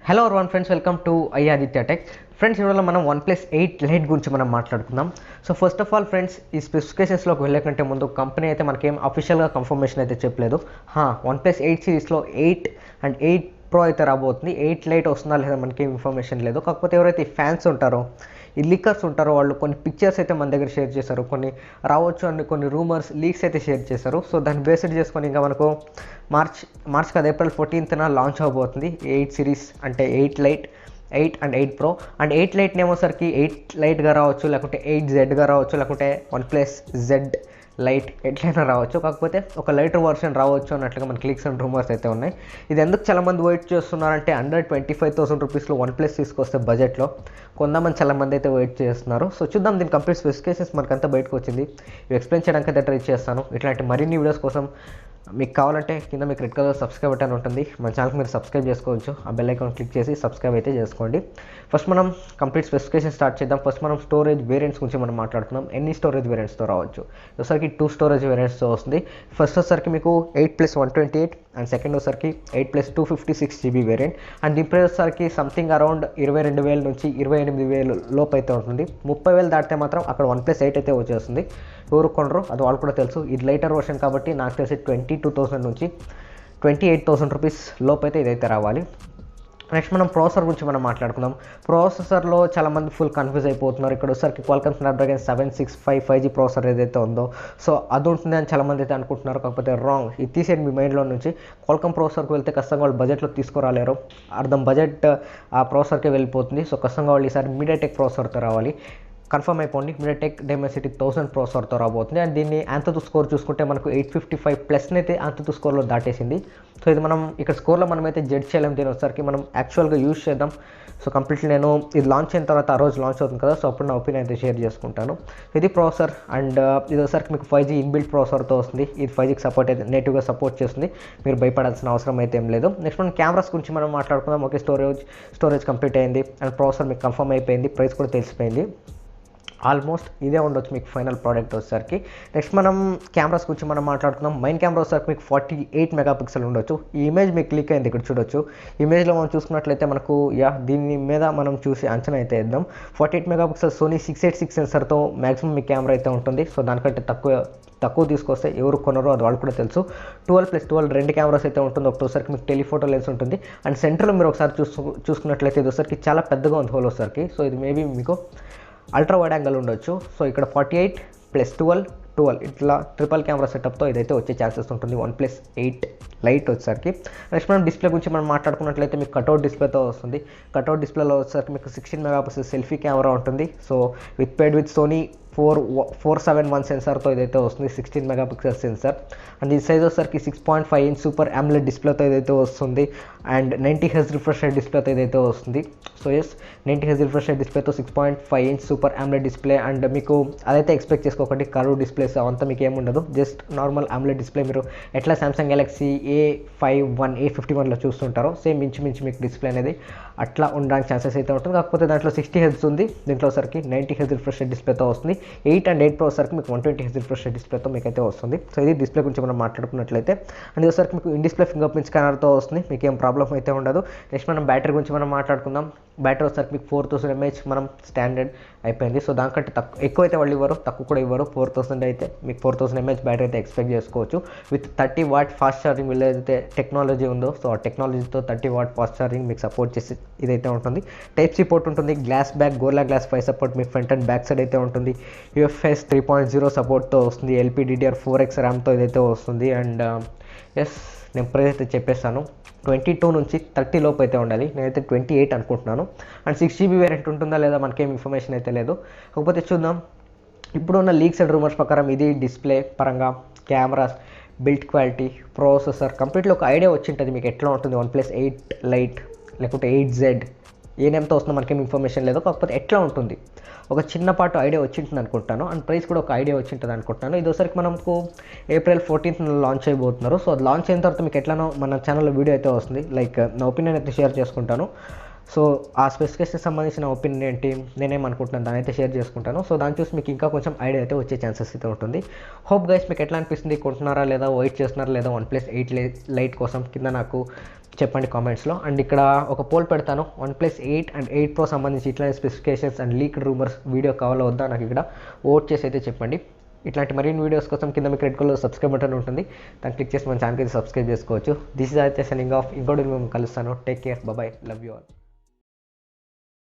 Hello one friends, welcome to Adithya Tech. Friends, ఈరోజు మనం Oneplus 8 Lite గురించి మనం మాట్లాడుకుందాం. So first of all friends, ఈ స్పెసిఫికేషన్స్లోకి వెళ్ళకంటే ముందు కంపెనీ అయితే మనకేం అఫీషియల్గా కన్ఫర్మేషన్ అయితే చెప్పలేదు. Oneplus 8 సిరీస్లో 8 అండ్ 8 Pro అయితే రాబోతుంది. 8 Lite వస్తుందా లేదా మనకేం ఇన్ఫర్మేషన్ లేదు. కాకపోతే ఎవరైతే ఫ్యాన్స్ ఉంటారో, ఈ లీకర్స్ ఉంటారో వాళ్ళు కొన్ని పిక్చర్స్ అయితే మన దగ్గర షేర్ చేశారు, కొన్ని రావచ్చు అని కొన్ని రూమర్స్ లీక్స్ అయితే షేర్ చేశారు. సో దాన్ని బేస్డ్ చేసుకొని ఇంకా మనకు మార్చ్ కాదు, April 14th లాంచ్ అవబోతుంది 8 సిరీస్, అంటే 8 Lite, 8 and 8 Pro. And 8 Lite నేమోసరికి 8 Liteగా రావచ్చు, లేకుంటే 8Zగా రావచ్చు, లేకుంటే OnePlus Z Lite ఎట్లయినా రావచ్చు. కాకపోతే ఒక లైటర్ వర్షన్ రావచ్చు అన్నట్లుగా మన క్లిక్స్ అండ్ రూమర్స్ అయితే ఉన్నాయి. ఇది ఎందుకు చాలామంది వెయిట్ చేస్తున్నారంటే, అండర్ 25,000 రూపీస్లో OnePlus తీసుకొస్తే బడ్జెట్లో కొంతమంది చాలామంది అయితే వెయిట్ చేస్తున్నారు. సో చూద్దాం, దీని కంప్లీట్ స్పెసిఫికేషన్స్ మనకంతా బయటకు వచ్చింది. ఇవి ఎక్స్ప్లెయిన్ చేయడానికి అయితే ట్రై చేస్తాను. ఇట్లాంటి మరిన్ని వీడియోస్ కోసం మీకు కావాలంటే కింద మీకు రెడ్ కలర్ సబ్స్క్రైబ్ బటన్ ఉంటుంది, మన ఛానల్కి మీరు సబ్స్క్రైబ్ చేసుకోవచ్చు. ఆ బెల్ ఐకాన్ క్లిక్ చేసి సబ్స్క్రైబ్ అయితే చేసుకోండి. ఫస్ట్ మనం కంప్లీట్ స్పెసిఫికేషన్ స్టార్ట్ చేద్దాం. ఫస్ట్ మనం స్టోరేజ్ వేరియంట్స్ గురించి మనం మాట్లాడుతున్నాం. ఎన్ని స్టోరేజ్ వేరియంట్స్తో రావచ్చు? ఒకసారికి 2 స్టోరేజ్ వేరియంట్స్తో వస్తుంది. ఫస్ట్ వచ్చరికి మీకు 8+128 అండ్ సెకండ్ వచ్చరికి 8+256 GB వేరియంట్. అండ్ దీని ప్రైస్ వచ్చరికి సంథింగ్ అరౌండ్ 22,000 నుంచి 28,000 లోపు అయితే ఉంటుంది. 30,000 దాటితే మాత్రం అక్కడ OnePlus 8 అయితే వచ్చేస్తుంది. ఎవరు కొనరు అది వాళ్ళు కూడా తెలుసు. ఇది లైటర్ వర్షన్ కాబట్టి నాకు తెలిసి 22,000 నుంచి 28,000 రూపీస్ లోపు అయితే ఇదైతే రావాలి. నెక్స్ట్ మనం ప్రాసెసర్ గురించి మనం మాట్లాడుకుందాం. ప్రాసెసర్లో చాలామంది ఫుల్ కన్ఫ్యూజ్ అయిపోతున్నారు. ఇక్కడ వచ్చరికి Qualcomm Snapdragon 765 5G ప్రాసెసర్ ఏదైతే ఉందో, సో అది ఉంటుంది అని చాలామంది అయితే అనుకుంటున్నారు. కాకపోతే రాంగ్. ఇది తీసేయండి మీ మైండ్లో నుంచి. Qualcomm ప్రాసెసర్కి వెళ్తే ఖచ్చితంగా వాళ్ళు బడ్జెట్లో తీసుకురాలేరు. అర్థం బడ్జెట్ ఆ ప్రాసెసర్కే వెళ్ళిపోతుంది. సో ఖచ్చితంగా వాళ్ళు ఈసారి MediaTek ప్రాసెసర్తో రావాలి. కన్ఫర్మ్ అయిపోండి, MediaTek Dimensity 1000 ప్రాసెసర్తో రాబోతుంది. అండ్ దీన్ని AnTuTu స్కోర్ చూసుకుంటే మనకు 855+ అయితే AnTuTu స్కోర్లో దాటేసింది. సో ఇది మనం ఇక్కడ స్కోర్లో మనమైతే జడ్జ్ చేయలేము. దీని వచ్చరికి మనం యాక్చువల్గా యూజ్ చేద్దాం. సో కంప్లీట్లీ నేను ఇది లాంచ్ అయిన తర్వాత ఆ రోజు లాంచ్ అవుతుంది కదా, సో అప్పుడు నా ఒపీనియన్ అయితే షేర్ చేసుకుంటాను. ఇది ప్రాసెసర్. అండ్ ఇది వచ్చరికి మీకు 5G ఇన్బిల్ట్ ప్రాసెసర్తో వస్తుంది. ఇది 5Gకి సపోర్ట్ అయితే నేటివ్గా సపోర్ట్ చేస్తుంది. మీరు భయపడాల్సిన అవసరం అయితే ఏం లేదు. నెక్స్ట్ మనం కెమెరాస్ గురించి మనం మాట్లాడుకుందాం. ఓకే, స్టోరేజ్ కంప్లీట్ అయింది అండ్ ప్రాసెసర్ మీకు కన్ఫర్మ్ అయిపోయింది, ప్రైస్ కూడా తెలిసిపోయింది. ఆల్మోస్ట్ ఇదే ఉండొచ్చు మీకు ఫైనల్ ప్రోడక్ట్ వచ్చేసరికి. నెక్స్ట్ మనం కెమెరాస్ గురించి మనం మాట్లాడుకుందాం. మెయిన్ కెమెరా వచ్చేసరికి మీకు 48 మెగాపిక్సెల్ ఉండొచ్చు. ఈ ఇమేజ్ మీకు క్లిక్ అయింది, ఇక్కడ చూడొచ్చు. ఇమేజ్లో మనం చూసుకున్నట్లయితే మనకు దీని మీద మనం చూసి అంచనా అయితే వేద్దాం. 48 మెగాపిక్సెల్ సోనీ 686 సెన్సర్తో మ్యాక్సిమం మీ కెమెరా అయితే ఉంటుంది. సో దానికంటే తక్కువ తీసుకొస్తే ఎవరు కొనరో అది వాళ్ళు కూడా తెలుసు. 12+12 2 కెమెరాస్ అయితే ఉంటుంది. ఒకటోసరికి మీకు టెలిఫోటో లెన్స్ ఉంటుంది. అండ్ సెంటర్లో మీరు ఒకసారి చూసుకున్నట్లయితే ఇది ఒకసారికి చాలా పెద్దగా ఉంది హోల్ వచ్చేసరికి. సో ఇది మేబీ మీకు అల్ట్రా వైడ్ యాంగిల్ ఉండొచ్చు. సో ఇక్కడ 48+12 ఇట్లా ట్రిపుల్ కెమెరా సెటప్తో ఇదైతే వచ్చే ఛాన్సెస్ ఉంటుంది OnePlus 8 Lite వచ్చేసరికి. నెక్స్ట్ మనం డిస్ప్లే గురించి మనం మాట్లాడుకున్నట్లయితే మీకు కట్అవుట్ డిస్ప్లేతో వస్తుంది. కట్అవుట్ డిస్ప్లేలో వచ్చేసరికి మీకు 16 మెగాపిక్సెల్ సెల్ఫీ కెమెరా ఉంటుంది. సో విత్ సోనీ 471 సెన్సార్తో ఇదైతే వస్తుంది. 16 మెగాపిక్సెల్ సెన్సార్. అండ్ ఈ సైజ్ వచ్చేసరికి 6.5 ఇంచ్ సూపర్ AMOLED డిస్ప్లేతో ఇదైతే వస్తుంది. అండ్ 90 Hz రిఫ్రెష్ రేట్ డిస్ప్లేతో ఇదైతే వస్తుంది. సో 90 Hz రిఫ్రెష్ రేట్ డిస్ప్లేతో 6.5 inch super AMOLED display. And మీకు అదైతే ఎక్స్పెక్ట్ చేసుకోకండి, కర్వ్ డిస్ప్లేస్ అవంతా మీకు ఏముండదు. Just normal AMOLED display. మీరు ఎట్లా సామ్సంగ్ గెలాక్సీ A51 చూస్తుంటారో సేమ్ ఇంచుమించు మీకు డిస్ప్లే అనేది అట్లా ఉండడానికి ఛాన్సెస్ అయితే ఉంటుంది. కాకపోతే దాంట్లో 60 Hz ఉంది, దీంట్లో సరికి 90 Hz రిఫ్రెష్ రేట్ డిస్ప్లేతో వస్తుంది. 8 అండ్ 8 Pro సరికి మీకు 120 Hz రిఫ్రెష్ రేట్ డిస్ప్లేతో మీకు అయితే వస్తుంది. సో ఇది డిస్ప్లే గురించి మనం మాట్లాడుకున్నట్లయితే. అండ్ ఇదిసరికి మీకు ఇన్ డిస్ప్లే ఫింగర్ ప్రింట్ స్కానర్తో వస్తుంది, మీకు ఏం ప్రాబ్లం అయితే ఉండదు. నెక్స్ట్ మనం బ్యాటరీ గురించి మనం మాట్లాడుకుందాం. బ్యాటరీ వచ్చేసరికి మీకు 4000 mAh మనం స్టాండర్డ్ అయిపోయింది. సో దానికంటే ఎక్కువ అయితే వాళ్ళు ఇవ్వరు, తక్కువ కూడా ఇవ్వరు. 4000 అయితే మీకు 4000 mAh బ్యాటరీ అయితే ఎక్స్పెక్ట్ చేసుకోవచ్చు. విత్ 30 వాట్ ఫాస్ట్ ఛార్జింగ్ ఏదైతే టెక్నాలజీ ఉందో, సో ఆ టెక్నాలజీతో 30 వాట్ ఫాస్ట్ ఛార్జింగ్ మీకు సపోర్ట్ చేసి ఇదైతే ఉంటుంది. టైప్ సి పోర్ట్ ఉంటుంది. గ్లాస్ బ్యాక్, గోర్లా గ్లాస్ 5 సపోర్ట్ మీకు ఫ్రంట్ అండ్ బ్యాక్ సైడ్ అయితే ఉంటుంది. UFS 3.0 సపోర్ట్తో వస్తుంది. LPDDR4X ర్యామ్తో ఇదైతే వస్తుంది. అండ్ నేను ప్రైస్ అయితే చెప్పేస్తాను, 22 నుంచి 30 లోపు అయితే ఉండాలి. నేనైతే 28 అనుకుంటున్నాను. అండ్ 6 GB వేరియంట్ ఉంటుందా లేదా మనకేం ఇన్ఫర్మేషన్ అయితే లేదు. కాకపోతే చూద్దాం. ఇప్పుడున్న లీక్స్ అండ్ రూమర్స్ ప్రకారం ఇది డిస్ప్లే పరంగా, cameras, build quality, processor completely ఒక ఐడియా వచ్చింటుంది మీకు ఎట్లా ఉంటుంది OnePlus 8 Lite లేకుంటే 8Z. ఏ నేమ్తో వస్తుందో మనకేం ఇన్ఫర్మేషన్ లేదు. కాకపోతే ఎట్లా ఉంటుంది ఒక చిన్నపాటు ఐడియా వచ్చింటుంది అనుకుంటాను. అండ్ ప్రైస్ కూడా ఒక ఐడియా వచ్చింటుంది అనుకుంటాను. ఇది ఒకసారికి మనకు April 14th లాంచ్ అయిపోతున్నారు. సో అది లాంచ్ అయిన తర్వాత మీకు ఎట్లానో మన ఛానల్లో వీడియో అయితే వస్తుంది. లైక్ నా ఒపీనియన్ అయితే షేర్ చేసుకుంటాను. సో ఆ స్పెసిఫికేషన్ సంబంధించిన ఒపీనియన్ ఏంటి, నేనేమనుకుంటున్నాను దాని అయితే షేర్ చేసుకుంటాను. సో దాన్ని చూసి మీకు ఇంకా కొంచెం ఐడియా అయితే వచ్చే ఛాన్సెస్ అయితే ఉంటుంది. హోప్ గైస్ మీకు ఎట్లా అనిపిస్తుంది, కొంటున్నారా లేదా, వెయిట్ చేస్తున్నారా లేదా OnePlus 8 Lite కోసం కింద నాకు చెప్పండి కామెంట్స్లో. అండ్ ఇక్కడ ఒక పోల్ పెడతాను, OnePlus 8 అండ్ 8 Pro సంబంధించి ఇట్లాంటి specifications and leaked rumours video కావాలో వద్దా నాకు ఇక్కడ ఓట్ చేసి అయితే చెప్పండి. ఇట్లాంటి మరిన్ని వీడియోస్ కోసం కింద మీకు రెడ్ కలర్ సబ్స్క్రైబ్ బటన్ ఉంటుంది, దాన్ని క్లిక్ చేసి మన ఛానల్కి సబ్స్క్రైబ్ చేసుకోవచ్చు. This is Aditya signing off. ఇంకోటి మేము కలుస్తాను. Take care, bye, love you all.